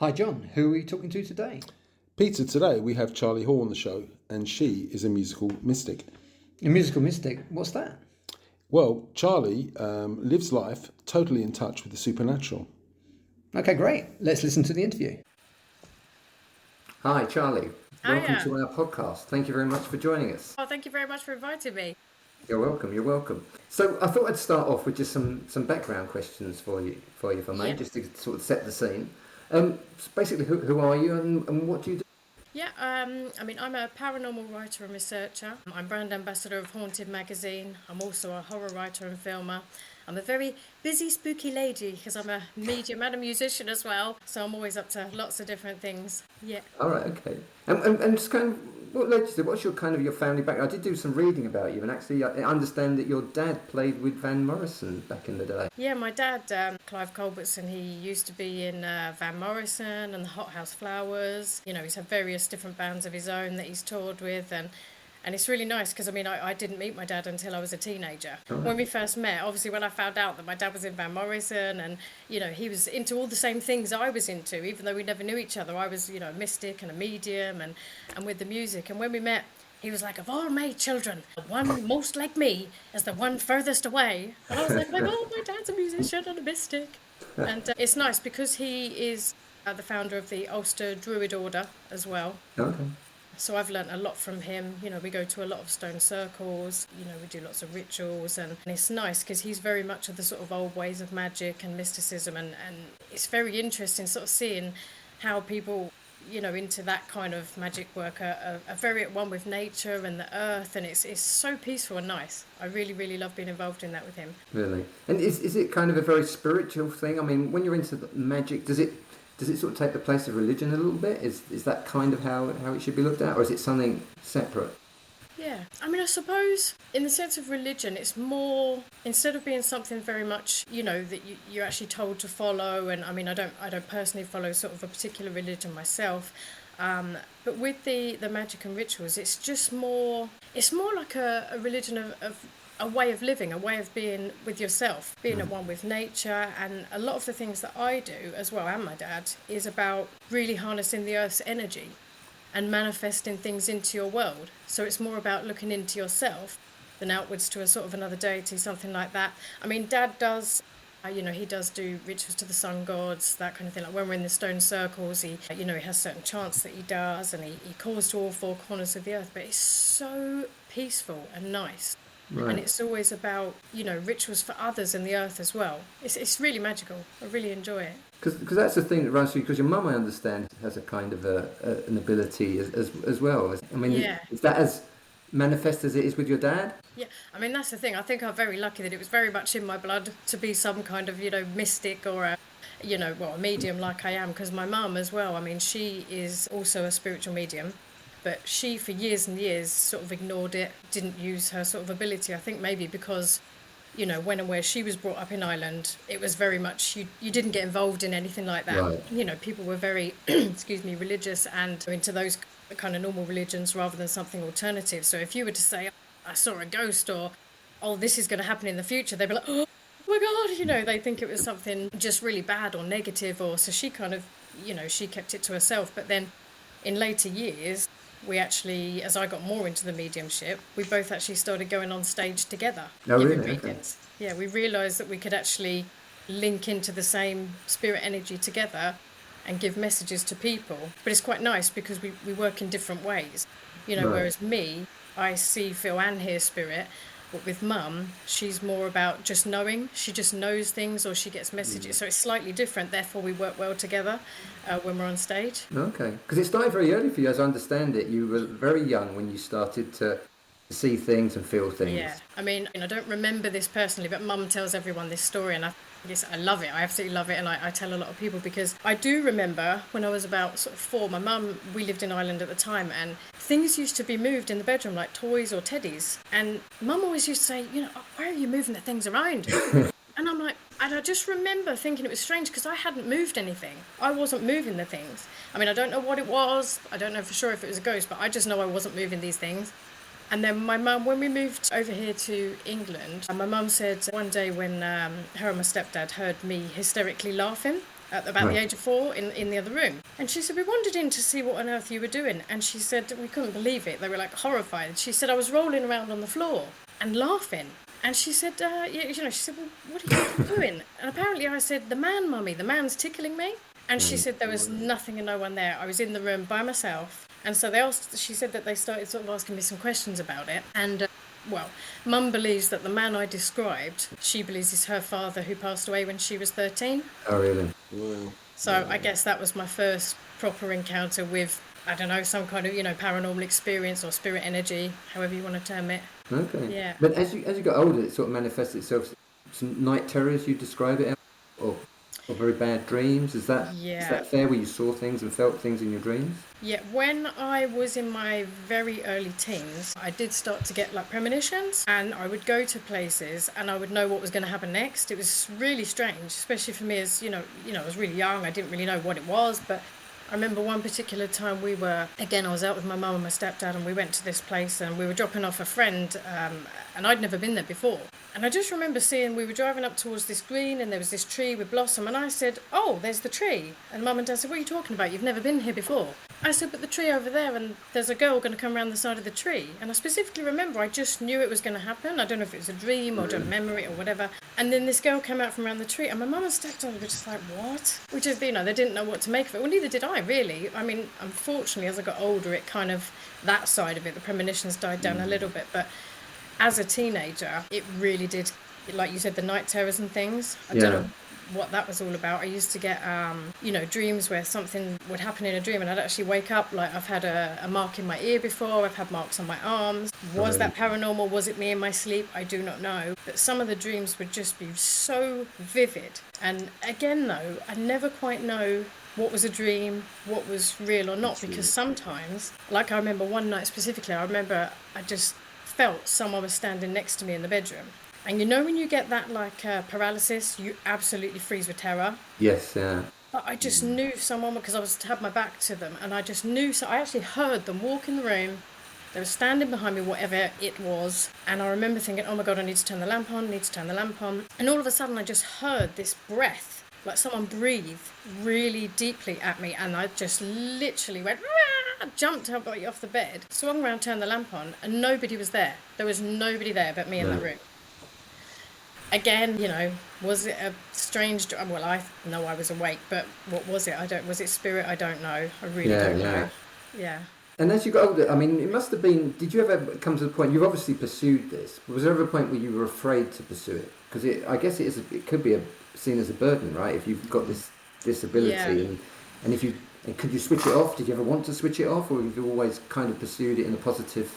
Hi John, who are we talking to today? Peter, today we have Charlie Hall on the show, and she is a musical mystic. A musical mystic, what's that? Well, Charlie lives life totally in touch with the supernatural. Okay, great. Let's listen to the interview. Hi, Charlie. Welcome Hiya. to our podcast. Thank you very much for joining us. Oh, thank you very much for inviting me. You're welcome. You're welcome. So I thought I'd start off with just some background questions for you, if I may, Yeah. just to sort of set the scene. Basically, who are you and what do you do? Yeah, I'm a paranormal writer and researcher. I'm brand ambassador of Haunted magazine. I'm also a horror writer and filmer. I'm a very busy, spooky lady because I'm a medium and a musician as well. So I'm always up to lots of different things. Yeah. All right, okay. And just kind of, what led you to, what's your family background? I did do some reading about you, and actually I understand that your dad played with Van Morrison back in the day. Yeah, my dad, Clive Culbertson, he used to be in Van Morrison and the Hot House Flowers. You know, he's had various different bands of his own that he's toured with, and it's really nice because, I didn't meet my dad until I was a teenager. Oh. When we first met, obviously when I found out that my dad was in Van Morrison and, he was into all the same things I was into, even though we never knew each other. I was, a mystic and a medium and with the music. And when we met, he was like, of all my children, the one most like me is the one furthest away. And I was like, oh, my dad's a musician and a mystic. And it's nice because he is the founder of the Ulster Druid Order as well. Okay. So I've learnt a lot from him. We go to a lot of stone circles, we do lots of rituals, and it's nice because he's very much of the sort of old ways of magic and mysticism, and it's very interesting sort of seeing how people, into that kind of magic work are very at one with nature and the earth, and it's so peaceful and nice. I really, really love being involved in that with him. Really. And is it kind of a very spiritual thing? I mean, when you're into the magic, does it sort of take the place of religion a little bit? Is that kind of how it should be looked at, or is it something separate? Yeah, I suppose in the sense of religion, it's more, instead of being something very much, that you're actually told to follow, and I don't personally follow sort of a particular religion myself, but with the magic and rituals, it's more like a religion of a way of living, a way of being with yourself, being at one with nature. And a lot of the things that I do as well, and my dad, is about really harnessing the earth's energy and manifesting things into your world. So it's more about looking into yourself than outwards to a sort of another deity, something like that. Dad does, he does do rituals to the sun gods, that kind of thing. Like when we're in the stone circles, he has certain chants that he does, and he calls to all four corners of the earth. But it's so peaceful and nice. Right. And it's always about, rituals for others in the earth as well. It's really magical. I really enjoy it. Because that's the thing that runs through. Because your mum, I understand, has a kind of an ability as well. Yeah. Is that as manifest as it is with your dad? Yeah, that's the thing. I think I'm very lucky that it was very much in my blood to be some kind of, mystic or a medium like I am. Because my mum as well, she is also a spiritual medium. But she, for years and years, sort of ignored it, didn't use her sort of ability. I think maybe because, when and where she was brought up in Ireland, it was very much, you didn't get involved in anything like that. Right. People were very, religious and into those kind of normal religions rather than something alternative. So if you were to say, I saw a ghost, or, oh, this is going to happen in the future, they'd be like, oh my God, they think it was something just really bad or negative. So she kind of, she kept it to herself. But then in later years, we actually, as I got more into the mediumship, we both actually started going on stage together. Oh, giving really? readings. Okay. Yeah, we realised that we could actually link into the same spirit energy together and give messages to people. But it's quite nice because we work in different ways. Right. Whereas me, I see, feel and hear spirit. But with Mum, she's more about just knowing. She just knows things, or she gets messages. So it's slightly different. Therefore, we work well together when we're on stage. Okay. Because it started very early for you, as I understand it. You were very young when you started to see things and feel things. Yeah. I don't remember this personally, but Mum tells everyone this story, and I love it. I absolutely love it, and I tell a lot of people because I do remember when I was about sort of 4, my mum, we lived in Ireland at the time, and things used to be moved in the bedroom like toys or teddies, and Mum always used to say, why are you moving the things around? And I'm like, and I just remember thinking it was strange because I hadn't moved anything. I wasn't moving the things. I don't know what it was. I don't know for sure if it was a ghost, but I just know I wasn't moving these things. And then my mum, when we moved over here to England, my mum said one day when her and my stepdad heard me hysterically laughing at about the Right. age of 4 in the other room. And she said, we wandered in to see what on earth you were doing. And she said, we couldn't believe it. They were like horrified. She said, I was rolling around on the floor and laughing. And she said, she said, well, what are you doing? And apparently I said, the man, mummy, the man's tickling me. And she said there was nothing and no one there. I was in the room by myself. And so she said that they started sort of asking me some questions about it. And, Mum believes that the man I described, she believes is her father who passed away when she was 13. Oh, really? Wow. So I guess that was my first proper encounter with, I don't know, some kind of, paranormal experience or spirit energy, however you want to term it. Okay. Yeah. But as you got older, it sort of manifests itself. Some night terrors, you describe it, or very bad dreams. Is that fair? Where you saw things and felt things in your dreams? Yeah, when I was in my very early teens, I did start to get like premonitions, and I would go to places and I would know what was going to happen next. It was really strange, especially for me as, I was really young. I didn't really know what it was, but I remember one particular time I was out with my mum and my stepdad, and we went to this place and we were dropping off a friend, and I'd never been there before. And I just remember we were driving up towards this green and there was this tree with blossom, and I said, oh, there's the tree. And Mum and Dad said, what are you talking about? You've never been here before. I said, but the tree over there, and there's a girl going to come around the side of the tree. And I specifically remember I just knew it was going to happen. I don't know if it was a dream or a memory or whatever. And then this girl came out from around the tree, and my mum and stepdad were just like, what? Which is, they didn't know what to make of it. Well, neither did I, really. I mean, unfortunately, as I got older, it kind of, that side of it, the premonitions died down a little bit. But as a teenager, it really did, like you said, the night terrors and things. I don't know what that was all about. I used to get, dreams where something would happen in a dream and I'd actually wake up, like I've had a mark in my ear before, I've had marks on my arms. Was that paranormal? Was it me in my sleep? I do not know. But some of the dreams would just be so vivid. And again, though, I never quite know what was a dream, what was real or not, because sometimes, like I remember one night specifically, I remember I just felt someone was standing next to me in the bedroom. And when you get that paralysis, you absolutely freeze with terror. Yes, yeah. But I just knew someone, because I had my back to them, and I just knew, so I actually heard them walk in the room. They were standing behind me, whatever it was, and I remember thinking, oh my God, I need to turn the lamp on, And all of a sudden I just heard this breath, like someone breathed really deeply at me, and I just literally went, Rah! Jumped up off the bed, swung around, turned the lamp on, and nobody was there. There was nobody there but me in that room. Again, was it a strange... Well, I know I was awake, but what was it? Was it spirit? I don't know. I really don't know. Yeah. And as you got older, I mean, it must have been... Did you ever come to the point... You've obviously pursued this. But was there ever a point where you were afraid to pursue it? Because I guess it could be seen as a burden, right? If you've got this disability. And if you... And could you switch it off? Did you ever want to switch it off? Or have you always kind of pursued it in a positive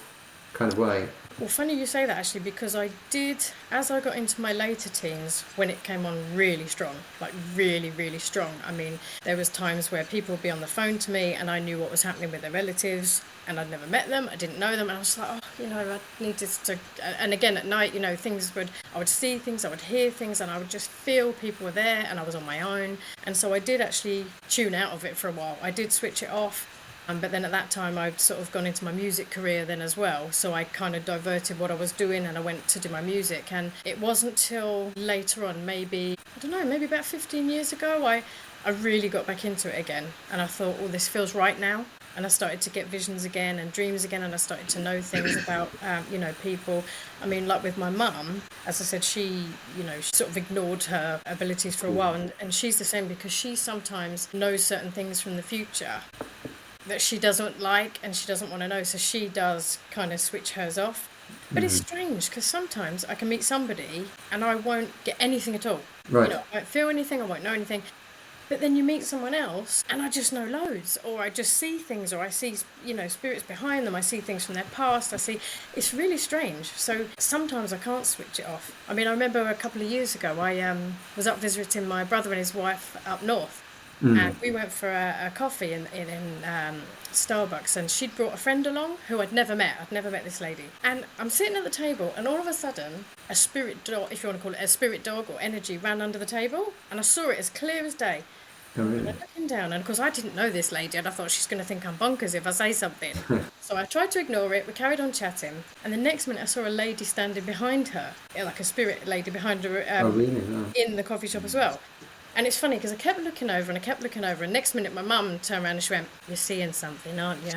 kind of way? Well, funny you say that, actually, because I did, as I got into my later teens, when it came on really strong, like really, really strong. I mean, there was times where people would be on the phone to me and I knew what was happening with their relatives, and I'd never met them, I didn't know them, and I was like, I needed to... And again, at night, I would see things, I would hear things, and I would just feel people were there, and I was on my own. And so I did actually tune out of it for a while. I did switch it off. But then at that time I'd sort of gone into my music career then as well, so I kind of diverted what I was doing and I went to do my music. And it wasn't till later on, maybe about 15 years ago, I really got back into it again, and I thought, this feels right now. And I started to get visions again and dreams again, and I started to know things about people. I mean, like with my mum, as I said, she sort of ignored her abilities for a while, and she's the same, because she sometimes knows certain things from the future that she doesn't like and she doesn't want to know, so she does kind of switch hers off. But it's strange, because sometimes I can meet somebody and I won't get anything at all. Right. I won't feel anything, I won't know anything. But then you meet someone else and I just know loads, or I just see things, or I see spirits behind them, I see things from their past, it's really strange. So sometimes I can't switch it off. I mean, I remember a couple of years ago I was up visiting my brother and his wife up north. And we went for a coffee in Starbucks, and she'd brought a friend along who I'd never met. I'd never met this lady. And I'm sitting at the table, and all of a sudden, a spirit dog, if you want to call it a spirit dog or energy, ran under the table, and I saw it as clear as day. Oh, really? And I'm looking down, and of course I didn't know this lady, and I thought, she's going to think I'm bonkers if I say something. So I tried to ignore it. We carried on chatting, and the next minute I saw a lady standing behind her, like a spirit lady behind her, Really? Oh. in the coffee shop as well. And it's funny because I kept looking over and I kept looking over, and next minute my mum turned around and she went, "You're seeing something, aren't you?"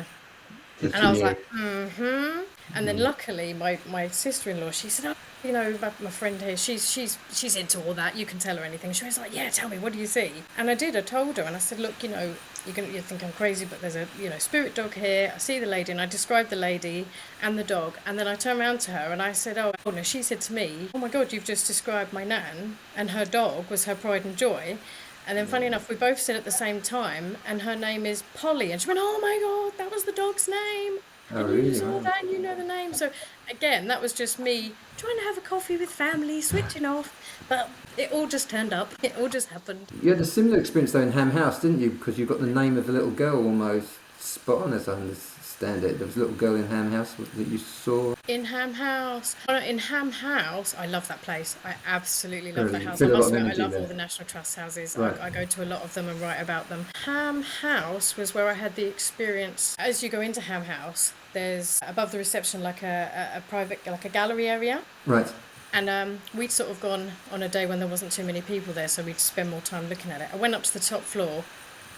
Just And I was knew. like, mm-hmm. And then luckily my sister-in-law, she said, "Oh, you know, my friend here, she's into all that. You can tell her anything." She was like, "Yeah, tell me, what do you see?" And I did. I told her, and I said, "Look, you know, you think I'm crazy, but there's a spirit dog here. I see the lady," and I described the lady and the dog, and then I turned around to her and I said, "Oh no," she said to me, "Oh my God, you've just described my nan, and her dog was her pride and joy." And then, funny enough, we both said at the same time, and her name is Polly. And she went, "Oh my God, that was the dog's name. Oh, And you really? saw Right. that and you know the name." So, again, that was just me trying to have a coffee with family, switching off. But it all just turned up. It all just happened. You had a similar experience though in Ham House, didn't you? Because you got the name of the little girl almost spot on, as I understand it. There was a little girl in Ham House that you saw. In Ham House. Oh, no, in Ham House, I love that place. I absolutely love that You house. I feel a lot must of admit, I energy love there. all the National Trust houses. Right. I go to a lot of them and write about them. Ham House was where I had the experience. As you go into Ham House, there's above the reception like a private, like a gallery area. Right. And we'd sort of gone on a day when there wasn't too many people there, so we'd spend more time looking at it. I went up to the top floor,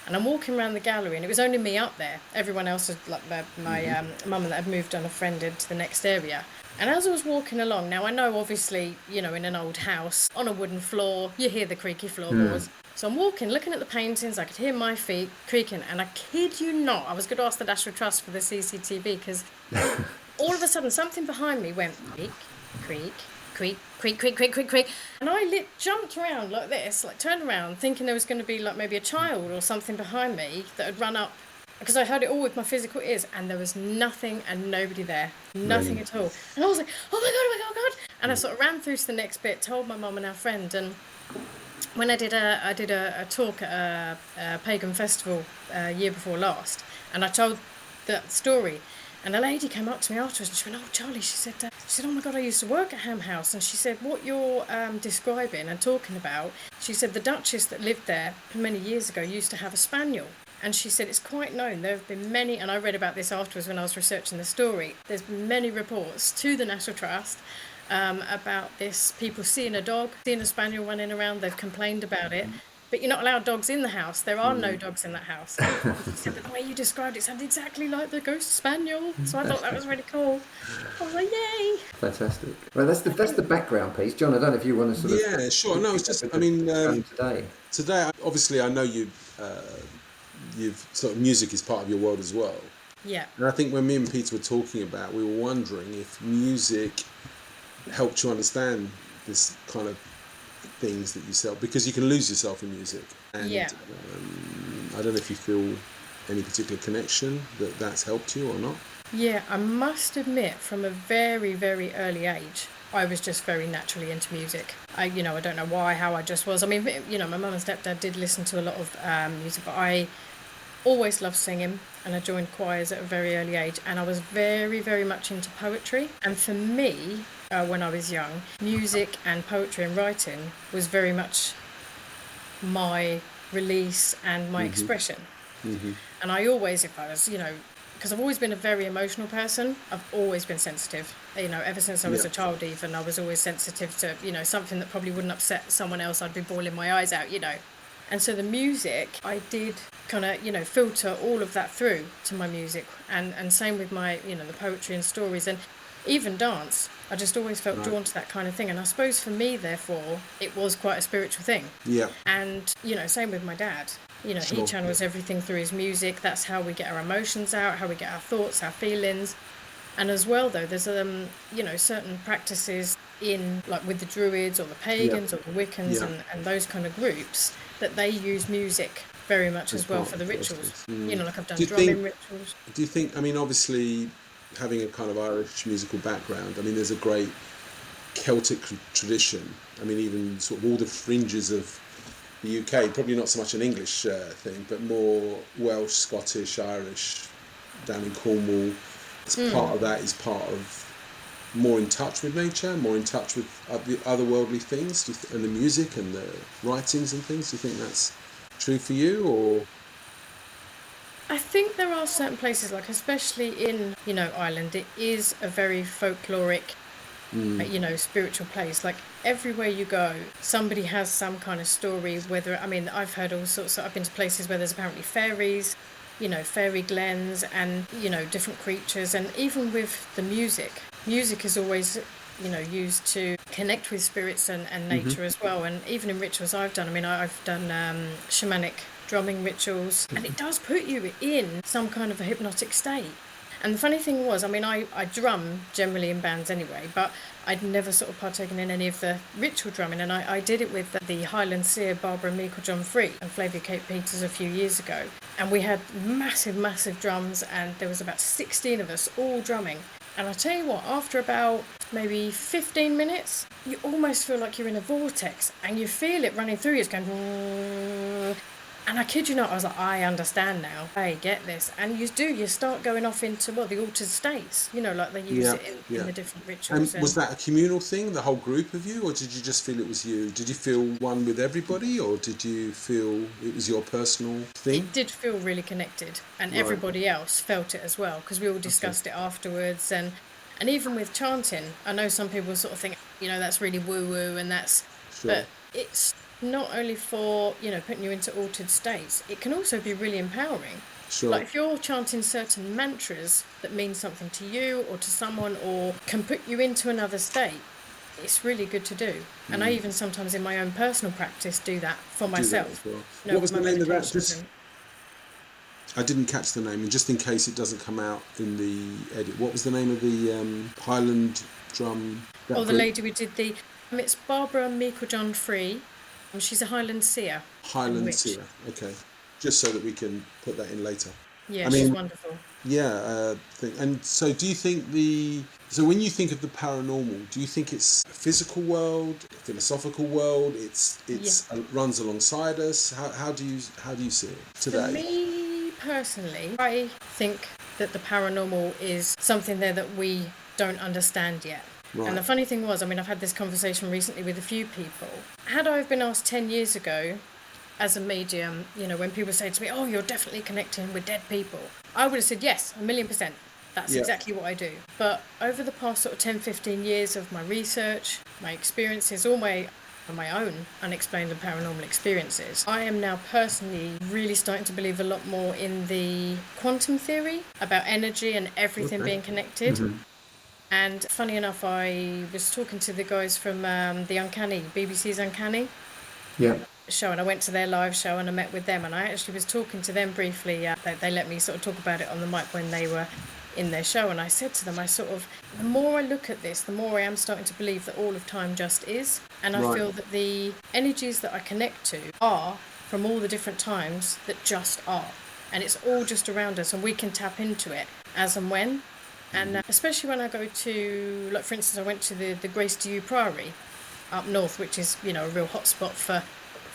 and I'm walking around the gallery, and it was only me up there. Everyone else had, like my mum that had moved on, a friend into the next area. And as I was walking along, now I know obviously, you know, in an old house, on a wooden floor, you hear the creaky floorboards. So I'm walking, looking at the paintings, I could hear my feet creaking, and I kid you not, I was going to ask the National Trust for the CCTV, because all of a sudden something behind me went creak, creak, creak, creak, creak, creak, creak, creak. And I jumped around like this, like turned around, thinking there was going to be like maybe a child or something behind me that had run up, because I heard it all with my physical ears, and there was nothing and nobody there, nothing at all. And I was like, "Oh my God, oh my God, oh my God!" And I sort of ran through to the next bit, told my mum and our friend, and when I did a talk at a pagan festival year before last, and I told that story, and a lady came up to me afterwards and she went, "Oh, Charlie," she said, "Oh my God, I used to work at Ham House," and she said, "What you're describing and talking about," she said, "the Duchess that lived there many years ago used to have a spaniel." And she said, "It's quite known, there have been many," and I read about this afterwards when I was researching the story, "there's been many reports to the National Trust about this, people seeing a dog, seeing a spaniel running around, they've complained about it. But you're not allowed dogs in the house. There are no dogs in that house." She said, "But the way you described it sounded exactly like the ghost spaniel." So I thought that was really cool. I was like, yay! Fantastic. Well, that's the background piece, John. I don't know if you want to sort of. Yeah, sure. No, it's just, I mean, today, obviously, I know you've sort of music is part of your world as well. Yeah. And I think when me and Peter were talking about, we were wondering if music helped you understand this kind of things that you sell, because you can lose yourself in music. And Yeah. I don't know if you feel any particular connection that's helped you or not. Yeah, I must admit, from a very, very early age, I was just very naturally into music. I don't know why, how I just was. I mean, my mum and stepdad did listen to a lot of music, but I always loved singing, and I joined choirs at a very early age, and I was very, very much into poetry. And for me, when I was young, music and poetry and writing was very much my release and my expression. And I always, if I was, because I've always been a very emotional person, I've always been sensitive. Ever since I was a child even, I was always sensitive to, something that probably wouldn't upset someone else, I'd be bawling my eyes out. And so the music, I did kind of, filter all of that through to my music. And same with my, the poetry and stories and even dance. I just always felt drawn to that kind of thing. And I suppose for me, therefore, it was quite a spiritual thing. Yeah. And, same with my dad. He Sure. channels everything through his music. That's how we get our emotions out, how we get our thoughts, our feelings. And as well, though, there's, certain practices in, like with the Druids or the Pagans or the Wiccans and those kind of groups, that they use music very much as well for the rituals. Like I've done drumming rituals. Do you think, I mean, obviously, having a kind of Irish musical background, I mean, there's a great Celtic tradition. I mean, even sort of all the fringes of the UK, probably not so much an English thing, but more Welsh, Scottish, Irish, down in Cornwall. Part of that is part of more in touch with nature, more in touch with the otherworldly things, and the music and the writings and things. Do you think that's true for you, or? I think there are certain places, like especially in, Ireland, it is a very folkloric you know, spiritual place. Like everywhere you go, somebody has some kind of story. Whether, I mean, I've heard all sorts. I've been to places where there's apparently fairies, you know, fairy glens, and you know, different creatures. And even with the music is always, you know, used to connect with spirits and nature as well. And even in rituals I've done, I mean, I've done shamanic drumming rituals, and it does put you in some kind of a hypnotic state. And the funny thing was, I mean, I drum generally in bands anyway, but I'd never sort of partaken in any of the ritual drumming. And I did it with the Highland Seer, Barbara Meikle-John Free, and Flavia Kate Peters a few years ago. And we had massive, massive drums, and there was about 16 of us all drumming. And I tell you what, after about maybe 15 minutes, you almost feel like you're in a vortex, and you feel it running through you. It's going... And I kid you not, I was like, I understand now. I get this. And you start going off into, well, the altered states, you know, like they use it in the different rituals. And was that a communal thing, the whole group of you, or did you just feel it was you? Did you feel one with everybody, or did you feel it was your personal thing? It did feel really connected, and everybody else felt it as well, because we all discussed it afterwards. And even with chanting, I know some people sort of think, you know, that's really woo-woo, and that's... Sure. But it's... not only for, you know, putting you into altered states, it can also be really empowering. Sure. Like if you're chanting certain mantras that mean something to you or to someone or can put you into another state, it's really good to do. And I even sometimes in my own personal practice do that for myself. Well. You know, What was the name of that? meditations I didn't catch the name, and just in case it doesn't come out in the edit, what was the name of the Highland drum? the lady we did the... it's Barbara Meikle-John Free. She's a Highland Seer. Highland Seer, okay. Just so that we can put that in later. Yeah, I mean, she's wonderful. Yeah, and so do you think so when you think of the paranormal, do you think it's a physical world, a philosophical world, runs alongside us? How do you see it today? For me personally, I think that the paranormal is something there that we don't understand yet. Right. And the funny thing was, I mean, I've had this conversation recently with a few people. Had I been asked 10 years ago as a medium, you know, when people say to me, oh, you're definitely connecting with dead people, I would have said, yes, 1,000,000%. That's exactly what I do. But over the past sort of 10, 15 years of my research, my experiences, all my own unexplained and paranormal experiences, I am now personally really starting to believe a lot more in the quantum theory about energy and everything being connected. Mm-hmm. And funny enough, I was talking to the guys from the Uncanny, BBC's Uncanny show, and I went to their live show and I met with them, and I actually was talking to them briefly. They let me sort of talk about it on the mic when they were in their show, and I said to them, the more I look at this, the more I am starting to believe that all of time just is, and I feel that the energies that I connect to are from all the different times that just are, and it's all just around us, and we can tap into it as and when. And especially when I go to, like for instance, I went to the Grace to You Priory up north, which is, you know, a real hotspot for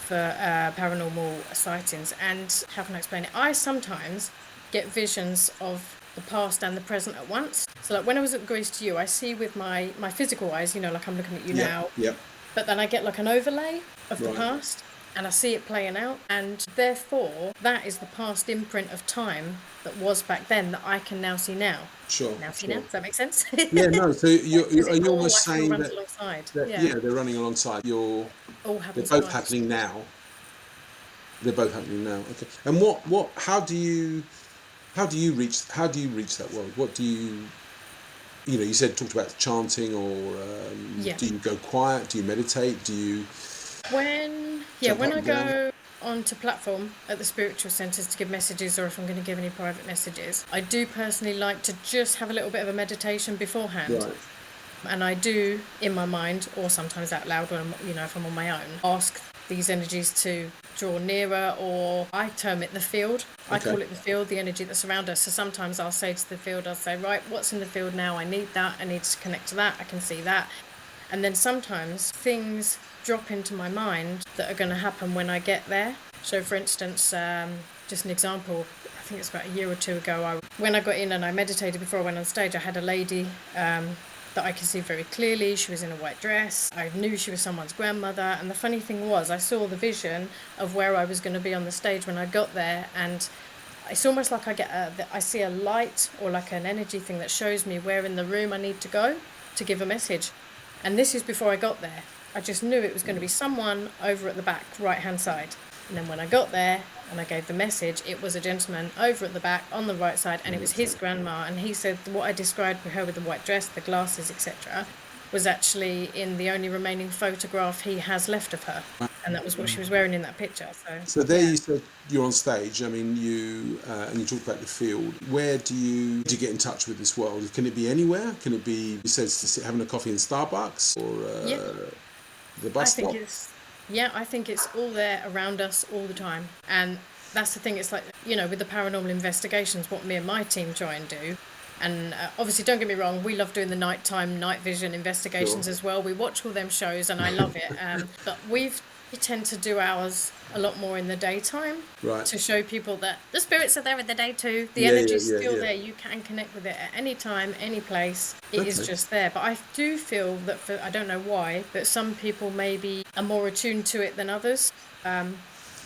paranormal sightings. And how can I explain it? I sometimes get visions of the past and the present at once. So like when I was at Grace to You, I see with my physical eyes, you know, like I'm looking at you now. Yeah. But then I get like an overlay of the past, and I see it playing out, and therefore that is the past imprint of time that was back then that I can now see now. Sure. Now see now. Does that make sense? Yeah, no. So you're almost saying that, they're running alongside. They're both happening now. They're both happening now. Okay. And what? How do you reach that world? What do you? You know, you talked about chanting, or do you go quiet? Do you meditate? Do you? When I go onto platform at the spiritual centres to give messages, or if I'm going to give any private messages, I do personally like to just have a little bit of a meditation beforehand. Right. And I do, in my mind, or sometimes out loud when if I'm on my own, ask these energies to draw nearer, or I term it the field. Okay. I call it the field, the energy that's around us. So sometimes I'll say to the field, right, what's in the field now? I need that. I need to connect to that. I can see that. And then sometimes things drop into my mind that are going to happen when I get there. So for instance, just an example, I think it's about a year or two ago, when I got in and I meditated before I went on stage, I had a lady that I could see very clearly. She was in a white dress. I knew she was someone's grandmother. And the funny thing was, I saw the vision of where I was going to be on the stage when I got there, and it's almost like I see a light or like an energy thing that shows me where in the room I need to go to give a message. And this is before I got there. I just knew it was going to be someone over at the back, right hand side. And then when I got there and I gave the message, it was a gentleman over at the back on the right side, and it was his grandma. And he said what I described with her with the white dress, the glasses, etc., was actually in the only remaining photograph he has left of her. And that was what she was wearing in that picture. So there you said you're on stage. I mean, and you talked about the field. Where do you get in touch with this world? Can it be anywhere? Can it be, you said, having a coffee in Starbucks or the bus stop? I think it's all there around us all the time. And that's the thing. It's like, with the paranormal investigations, what me and my team try and do. And obviously, don't get me wrong, we love doing the nighttime night vision investigations as well. We watch all them shows and I love it. But we tend to do ours a lot more in the daytime, right, to show people that the spirits are there in the day too. The energy's still there. You can connect with it at any time, any place. It is just there. But I do feel that, I don't know why, but some people maybe are more attuned to it than others. I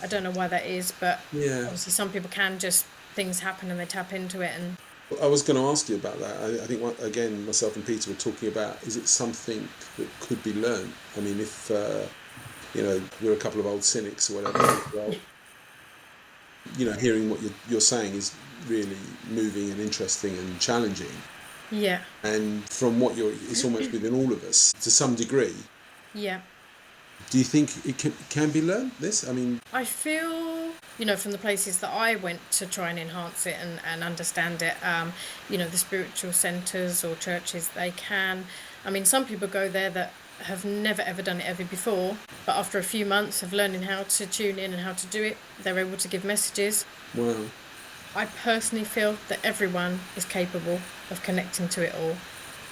don't know why that is, but obviously some people things happen and they tap into it. And I was going to ask you about that. I think, again, myself and Peter were talking about, is it something that could be learned? I mean, if, we're a couple of old cynics or whatever, well, hearing what you're saying is really moving and interesting and challenging. Yeah. And from it's almost within all of us to some degree. Yeah. Do you think it can be learned, this? I mean, I feel, from the places that I went to try and enhance it and understand it, the spiritual centres or churches, they can. I mean, some people go there that have never ever done it ever before, but after a few months of learning how to tune in and how to do it, they're able to give messages. Wow. I personally feel that everyone is capable of connecting to it all,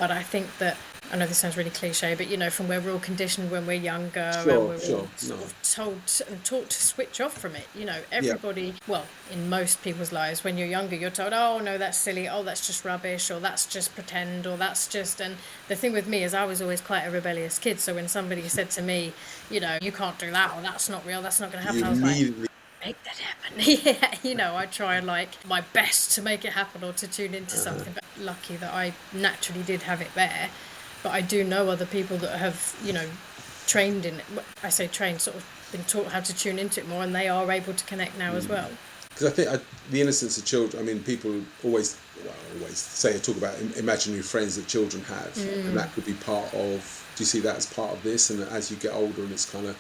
but I think that, I know this sounds really cliche, but from where we're all conditioned when we're younger, and we're all sort of told and taught to switch off from it. Everybody, well, in most people's lives, when you're younger, you're told, oh no, that's silly, oh that's just rubbish, or that's just pretend, or that's just. And the thing with me is, I was always quite a rebellious kid. So when somebody said to me, you can't do that, or that's not real, that's not going to happen, I was like, make that happen. I try my best to make it happen or to tune into something. But lucky that I naturally did have it there. But I do know other people that have, trained in it. I say trained, sort of been taught how to tune into it more, and they are able to connect now as well. Because I think the innocence of children, I mean, people always talk about imaginary friends that children have, and that could be part of, do you see that as part of this? And as you get older and it's kind of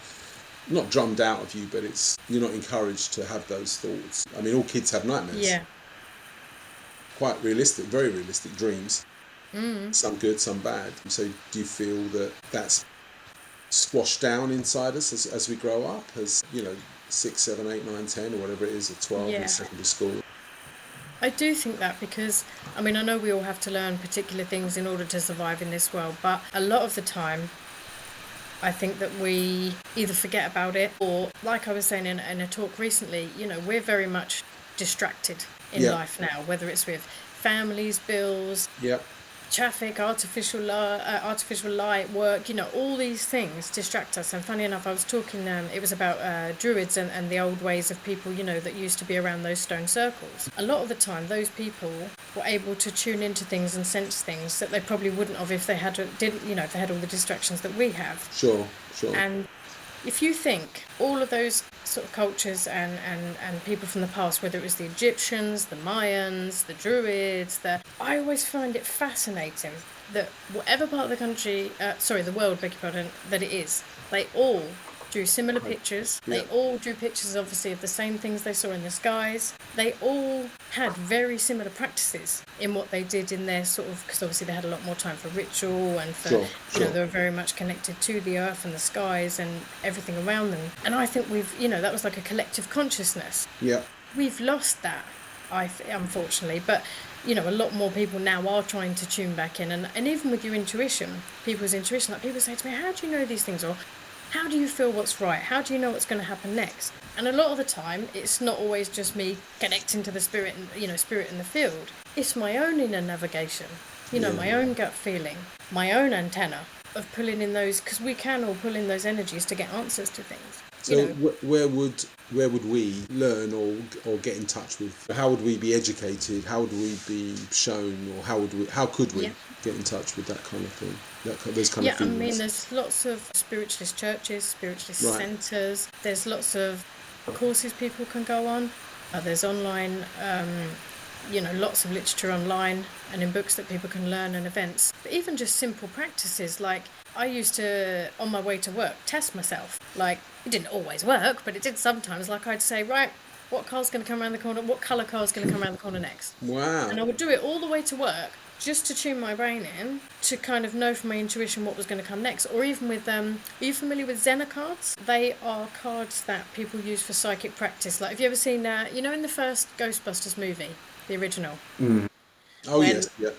not drummed out of you, but you're not encouraged to have those thoughts. I mean, all kids have nightmares. Yeah. Quite realistic, very realistic dreams. Some good, some bad. So do you feel that that's squashed down inside us as we grow up, as 6, 7, 8, 9, 10 or whatever it is, or 12 in secondary school? I do think that, because I know we all have to learn particular things in order to survive in this world, but a lot of the time I think that we either forget about it, or, like I was saying in a talk recently, we're very much distracted in life now, whether it's with families, bills, traffic, artificial light, work, all these things distract us. And funny enough, I was talking, it was about druids and the old ways of people, that used to be around those stone circles. A lot of the time, those people were able to tune into things and sense things that they probably wouldn't have if they had if they had all the distractions that we have. Sure. And if you think all of those sort of cultures and people from the past, whether it was the Egyptians, the Mayans, the Druids, I always find it fascinating that whatever part of the country, the world, beg your pardon, that it is, they all drew similar pictures. They all drew pictures, obviously, of the same things they saw in the skies. They all had very similar practices in what they did in their sort of, because obviously they had a lot more time for ritual and for, they were very much connected to the earth and the skies and everything around them. And I think that was like a collective consciousness. Yeah. We've lost that, unfortunately, but a lot more people now are trying to tune back in, and even with your intuition, people's intuition, like people say to me, how do you know these things, or how do you feel what's right? How do you know what's going to happen next? And a lot of the time, it's not always just me connecting to the spirit and spirit in the field. It's my own inner navigation, my own gut feeling, my own antenna of pulling in those, because we can all pull in those energies to get answers to things. So where would we learn or get in touch with? How would we be educated? How would we be shown, or how could we get in touch with that kind of thing? those kind Yeah, of I feelings. mean, there's lots of spiritualist churches, spiritualist Right. centres. There's lots of courses people can go on. There's online, lots of literature online and in books that people can learn and events. But even just simple practices, like I used to, on my way to work, test myself. Like, it didn't always work, but it did sometimes. Like, I'd say, right, what car's going to come around the corner? What colour car's going to come around the corner next? Wow. And I would do it all the way to work just to tune my brain in to kind of know from my intuition what was going to come next. Or even with, are you familiar with Zener cards? They are cards that people use for psychic practice. Like, have you ever seen, in the first Ghostbusters movie, the original, Oh when yes, yeah.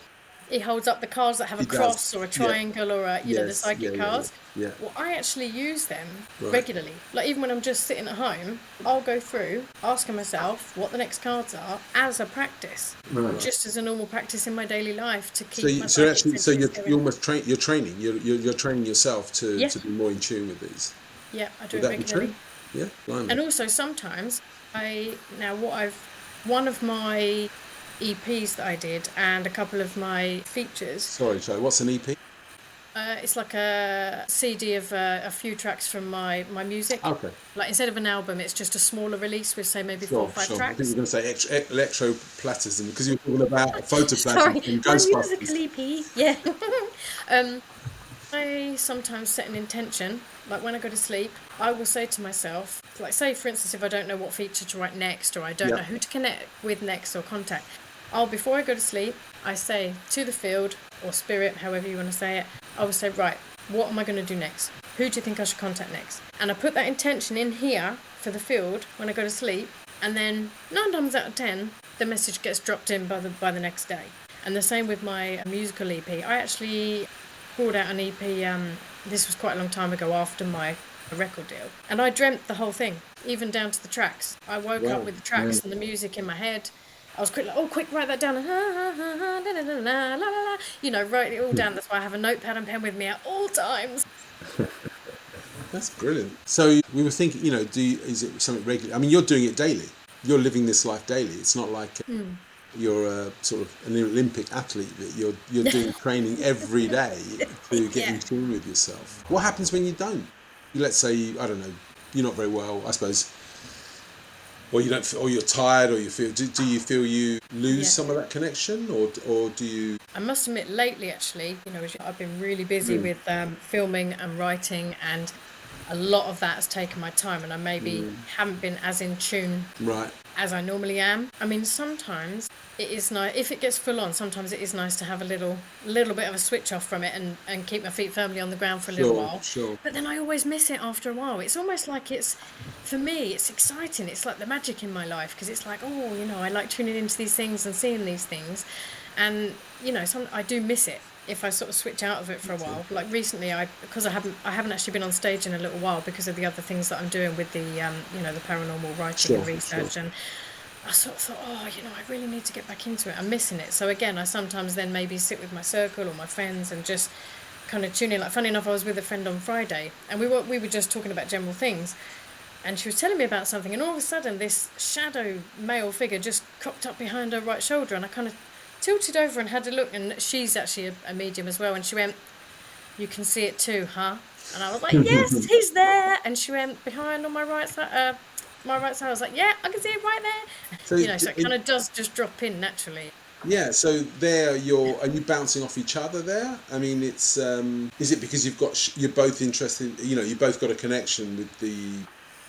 he holds up the cards that have a He cross does. or a Yeah. triangle or the Yes. psychic Yeah. cards. Yeah. Well, I actually use them Right. regularly. Like, even when I'm just sitting at home, I'll go through asking myself what the next cards are as a practice, just as a normal practice in my daily life to keep my So psychic actually, sensitivity you're going. almost you're training. You're training yourself Yeah. to be more in tune with these. Yeah, I do Would it that be regularly. true? Yeah. Blimey. And also sometimes one of my EPs that I did and a couple of my features, Sorry, Charlie. What's an EP? it's like a CD of a few tracks from my music. Okay. Like, instead of an album, it's just a smaller release with, say, maybe 4 or 5 Sure. I think tracks. you're going to say electroplastism because you were talking about photoplasm Sorry, from my musical Ghostbusters. EP. Yeah. I sometimes set an intention. Like, when I go to sleep, I will say to myself, like, say for instance, if I don't know what feature to write next, or I don't Yeah. know who to connect with next or contact, before I go to sleep, I say to the field or spirit, however you want to say it, I will say, right, what am I going to do next? Who do you think I should contact next? And I put that intention in here for the field when I go to sleep, and then 9 times out of 10, the message gets dropped in by the next day. And the same with my musical EP. I actually brought out an EP, this was quite a long time ago after my record deal, and I dreamt the whole thing, even down to the tracks. I woke Wow. up with the tracks and the music in my head. I was quick, write that down, and write it all down. That's why I have a notepad and pen with me at all times. That's brilliant. So we were thinking, is it something regular? I mean, you're doing it daily. You're living this life daily. It's not like you're a sort of an Olympic athlete, but you're doing training every day to get in tune with yourself. What happens when you don't? Let's say, I don't know, you're not very well, I suppose, or you don't, or you're tired, or you feel. Do you feel you lose some of that connection, or do you? I must admit, lately, actually, I've been really busy with filming and writing, and a lot of that has taken my time, and I maybe haven't been as in tune Right. as I normally am. I mean, sometimes it is nice, if it gets full on, sometimes it is nice to have a little bit of a switch off from it and keep my feet firmly on the ground for a little while. Sure. But then I always miss it after a while. It's almost like for me, it's exciting. It's like the magic in my life, because it's like, I like tuning into these things and seeing these things. And, I do miss it if I sort of switch out of it for a while. Like recently, because I haven't actually been on stage in a little while because of the other things that I'm doing with the the paranormal writing and research, and I sort of thought, I really need to get back into it. I'm missing it. So again, I sometimes then maybe sit with my circle or my friends and just kind of tune in. Like, funny enough, I was with a friend on Friday, and we were just talking about general things, and she was telling me about something, and all of a sudden this shadow male figure just cropped up behind her right shoulder, and I kind of tilted over and had a look, and she's actually a medium as well, and she went, "You can see it too, huh?" And I was like, "Yes, he's there." And she went, "Behind on my right side." My right side. I was like, "Yeah, I can see it right there." So it kind of does just drop in naturally. Yeah. So there, are you bouncing off each other there? I mean, it's is it because you're both interested? You both got a connection with the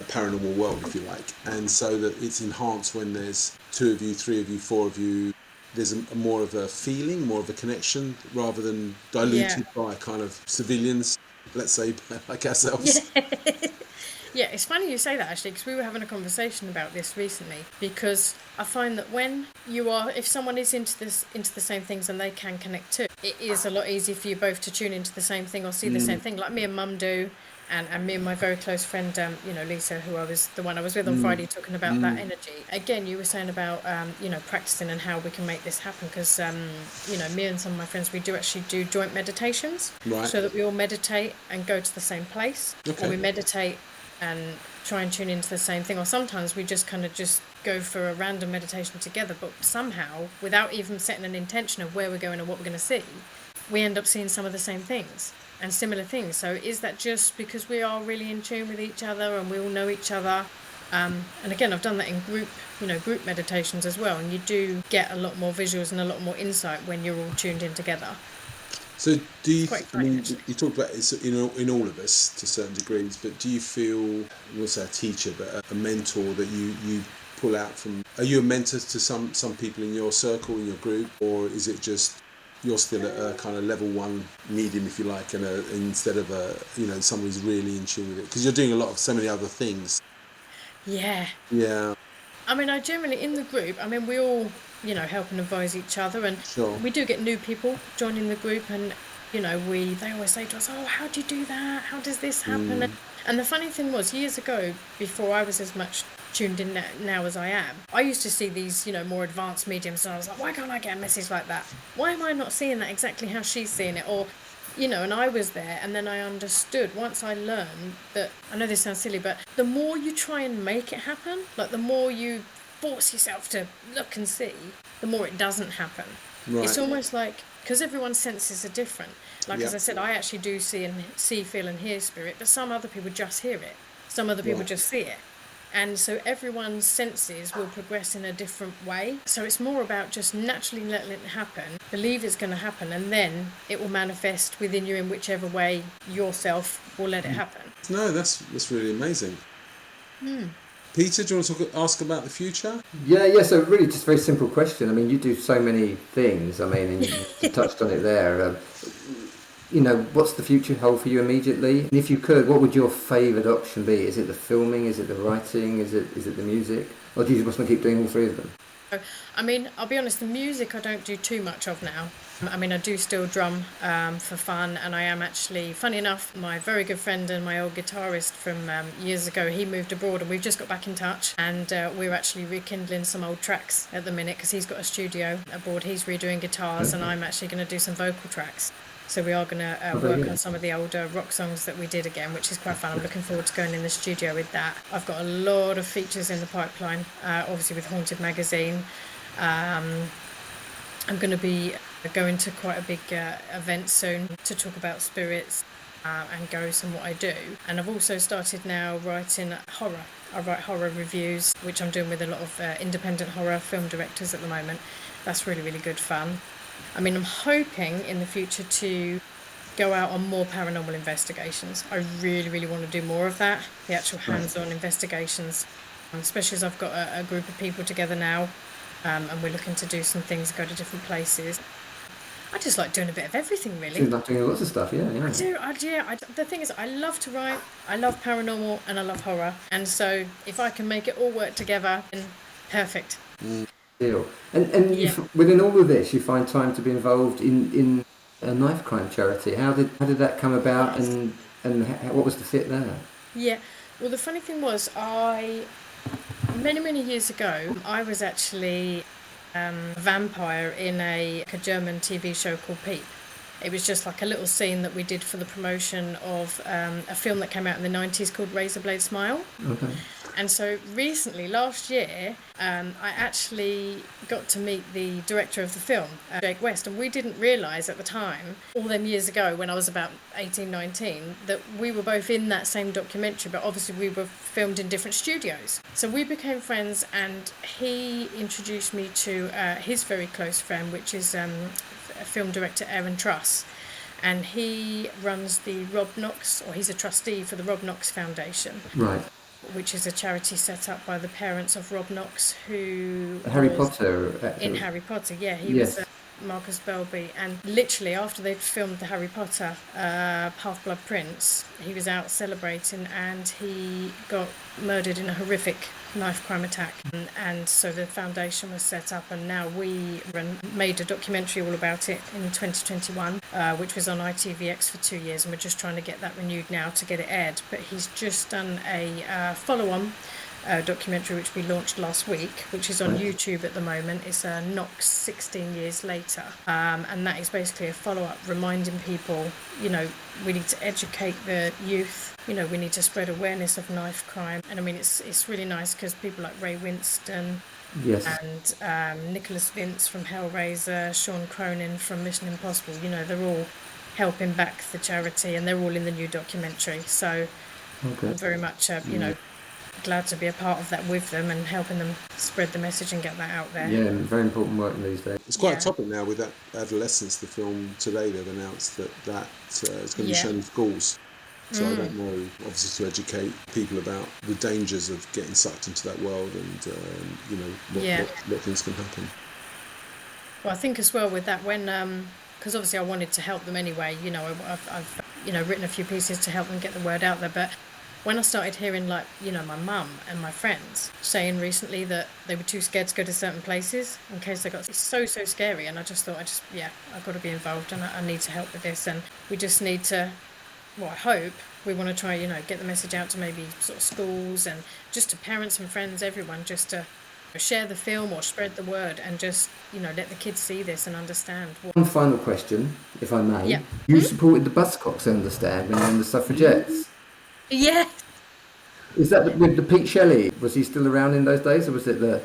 paranormal world, if you like, and so that it's enhanced when there's 2 of you, 3 of you, 4 of you. There's a more of a feeling, more of a connection, rather than diluted by kind of civilians, let's say, like ourselves. Yeah, it's funny you say that, actually, because we were having a conversation about this recently, because I find that if someone is into the same things and they can connect too, it is a lot easier for you both to tune into the same thing or see the same thing, like me and Mum do. And me and my very close friend, Lisa, who I was with on Friday, talking about that energy. Again, you were saying about, practicing and how we can make this happen, because, me and some of my friends, we do actually do joint meditations. Right. So that we all meditate and go to the same place. Okay. Or we meditate and try and tune into the same thing. Or sometimes we just kind of just go for a random meditation together, but somehow, without even setting an intention of where we're going or what we're going to see, we end up seeing some of the same things and similar things. So is that just because we are really in tune with each other and we all know each other? And again, I've done that in group meditations as well, and you do get a lot more visuals and a lot more insight when you're all tuned in together. So do you? Quite I exciting, mean, actually. you talked about it in all of us to certain degrees, but do you feel, I won't say a teacher, but a mentor that you pull out from? Are you a mentor to some people in your circle, in your group, or is it just you're still at a kind of level one medium, if you like, and instead of someone who's really in tune with it, because you're doing so many other things. Yeah. Yeah, I mean, I generally, in the group, I mean, we all, help and advise each other, and sure. we do get new people joining the group, and, they always say to us, oh, how do you do that? How does this happen? And the funny thing was, years ago, before I was as much tuned in now as I am, I used to see these, more advanced mediums, and I was like, why can't I get a message like that? Why am I not seeing that exactly how she's seeing it? Or, and I was there, and then I understood once I learned that, I know this sounds silly, but the more you try and make it happen, like the more you force yourself to look and see, the more it doesn't happen. Right. It's almost like, because everyone's senses are different. Like, Yeah. as I said, I actually do see, feel and hear spirit, but some other people just hear it. Some other people Right. just see it. And so everyone's senses will progress in a different way. So it's more about just naturally letting it happen, believe it's going to happen, and then it will manifest within you in whichever way yourself will let it happen. No, that's really amazing. Peter, do you want to ask about the future? Yeah. So really, just a very simple question. I mean, you do so many things. I mean, and you touched on it there. What's the future hold for you immediately? And if you could, what would your favoured option be? Is it the filming? Is it the writing? Is it the music? Or do you just want to keep doing all three of them? I mean, I'll be honest, the music I don't do too much of now. I mean, I do still drum for fun, and I am actually, funny enough, my very good friend and my old guitarist from years ago, he moved abroad, and we've just got back in touch, and we're actually rekindling some old tracks at the minute, because he's got a studio abroad, he's redoing guitars, and I'm actually going to do some vocal tracks. So we are going to work on some of the older rock songs that we did again, which is quite fun. I'm looking forward to going in the studio with that. I've got a lot of features in the pipeline, obviously with Haunted Magazine. I'm going to be going to quite a big event soon to talk about spirits and ghosts and what I do. And I've also started now writing horror. I write horror reviews, which I'm doing with a lot of independent horror film directors at the moment. That's really, really good fun. I mean, I'm hoping in the future to go out on more paranormal investigations. I really, really want to do more of that, the actual hands-on investigations, especially as I've got a group of people together now, and we're looking to do some things, go to different places. I just like doing a bit of everything, really. Seems like doing lots of stuff, yeah. I do. The thing is, I love to write, I love paranormal, and I love horror. And so if I can make it all work together, then perfect. Deal. And within all of this, you find time to be involved in a knife crime charity. How did that come about, and what was the fit there? Yeah. Well, the funny thing was, many years ago, I was actually a vampire in a German TV show called Peep. It was just like a little scene that we did for the promotion of a film that came out in the 90s called Razorblade Smile. Okay. And so recently, last year, I actually got to meet the director of the film, Jake West, and we didn't realise at the time, all them years ago when I was about 18, 19, that we were both in that same documentary, but obviously we were filmed in different studios. So we became friends, and he introduced me to his very close friend, which is film director Aaron Truss, and he runs the Rob Knox, or he's a trustee for the Rob Knox Foundation, Right. which is a charity set up by the parents of Rob Knox, who Harry was Potter. Actually. in Harry Potter. Yeah, he Yes. was Marcus Belby, and literally after they'd filmed the Harry Potter Half-Blood Prince, he was out celebrating, and he got murdered in a horrific knife crime attack, and so the foundation was set up, and now we made a documentary all about it in 2021, which was on ITVX for 2 years, and we're just trying to get that renewed now to get it aired. But he's just done a follow-on documentary which we launched last week, which is on YouTube at the moment. It's Knox 16 Years Later, and that is basically a follow-up reminding people, you know, we need to educate the youth, you know, we need to spread awareness of knife crime. And I mean, it's really nice because people like Ray Winston, Yes. and Nicholas Vince from Hellraiser, Sean Cronin from Mission Impossible, you know, they're all helping back the charity, and they're all in the new documentary. So I'm very much, you know, glad to be a part of that with them and helping them spread the message and get that out there. Yeah, very important work these days. It's quite a topic now with that Adolescence, the film today. They've announced that it's going to be shown in schools. So I don't know, obviously, to educate people about the dangers of getting sucked into that world and, you know, what things can happen. Well, I think as well with that, when, because obviously I wanted to help them anyway, you know, I've you know, written a few pieces to help them get the word out there, but when I started hearing, like, you know, my mum and my friends saying recently that they were too scared to go to certain places in case they got so scary, and I just thought, I've got to be involved and I need to help with this, and we just need to, well, I hope we want to try, you know, get the message out to maybe sort of schools and just to parents and friends, everyone, just to share the film or spread the word and just, you know, let the kids see this and understand. One final question, if I may. Yeah. You supported the Buzzcocks, I understand, and the Suffragettes. Yeah. Is that with the Pete Shelley? Was he still around in those days, or was it the...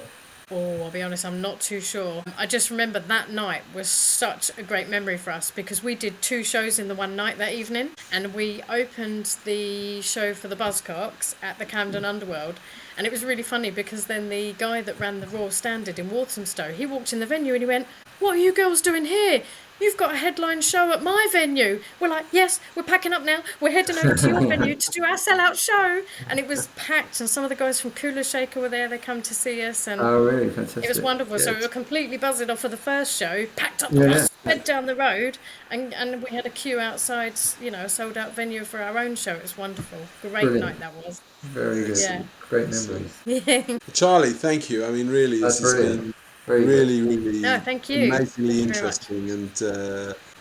Oh, I'll be honest, I'm not too sure. I just remember that night was such a great memory for us because we did 2 shows in the one night that evening, and we opened the show for the Buzzcocks at the Camden Underworld, and it was really funny because then the guy that ran the Royal Standard in Walthamstow, he walked in the venue and he went, "What are you girls doing here? You've got a headline show at my venue." We're like, "Yes, we're packing up now. We're heading over to your venue to do our sellout show." And it was packed, and some of the guys from Cooler Shaker were there. They come to see us, and Oh, really? Fantastic. it was wonderful. Yes. So we were completely buzzing off of the first show, packed up the bus, went down the road, and we had a queue outside, you know, a sold-out venue for our own show. It was wonderful. Great Brilliant. night that was. Very good. Yeah. Great memories. Yeah. Charlie, thank you. I mean, really, this That's has brilliant. been Very good. really No, thank you. amazingly Thank you very much. interesting, and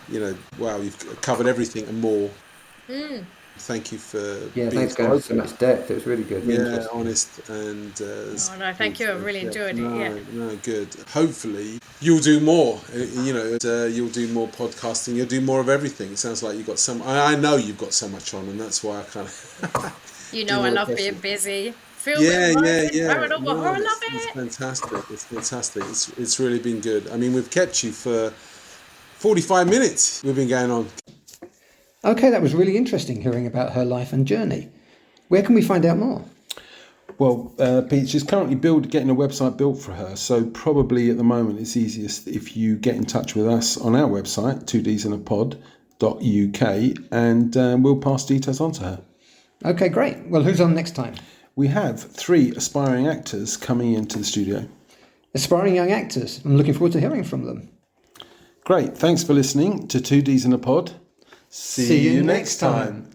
you know, wow, you've covered everything and more. Thank you for being Thanks for going into so much depth. It was really good. yeah, honest, and Oh, no, thank you. I really enjoyed it. Yeah. No, good. Hopefully, you'll do more. You know, you'll do more podcasting. You'll do more of everything. It sounds like you've got some. I know you've got so much on, and that's why I kind of. You know, I love being busy. Yeah. Paranormal horror, I love It's it. fantastic. It's fantastic. It's really been good. I mean, we've kept you for 45 minutes. We've been going on. Okay, that was really interesting hearing about her life and journey. Where can we find out more? Well, Pete, she's currently getting a website built for her, so probably at the moment it's easiest if you get in touch with us on our website, 2dsinapod.uk, and we'll pass details on to her. Okay, great. Well, who's on next time? We have 3 aspiring actors coming into the studio. Aspiring young actors. I'm looking forward to hearing from them. Great, thanks for listening to 2Ds in a Pod. See you next time.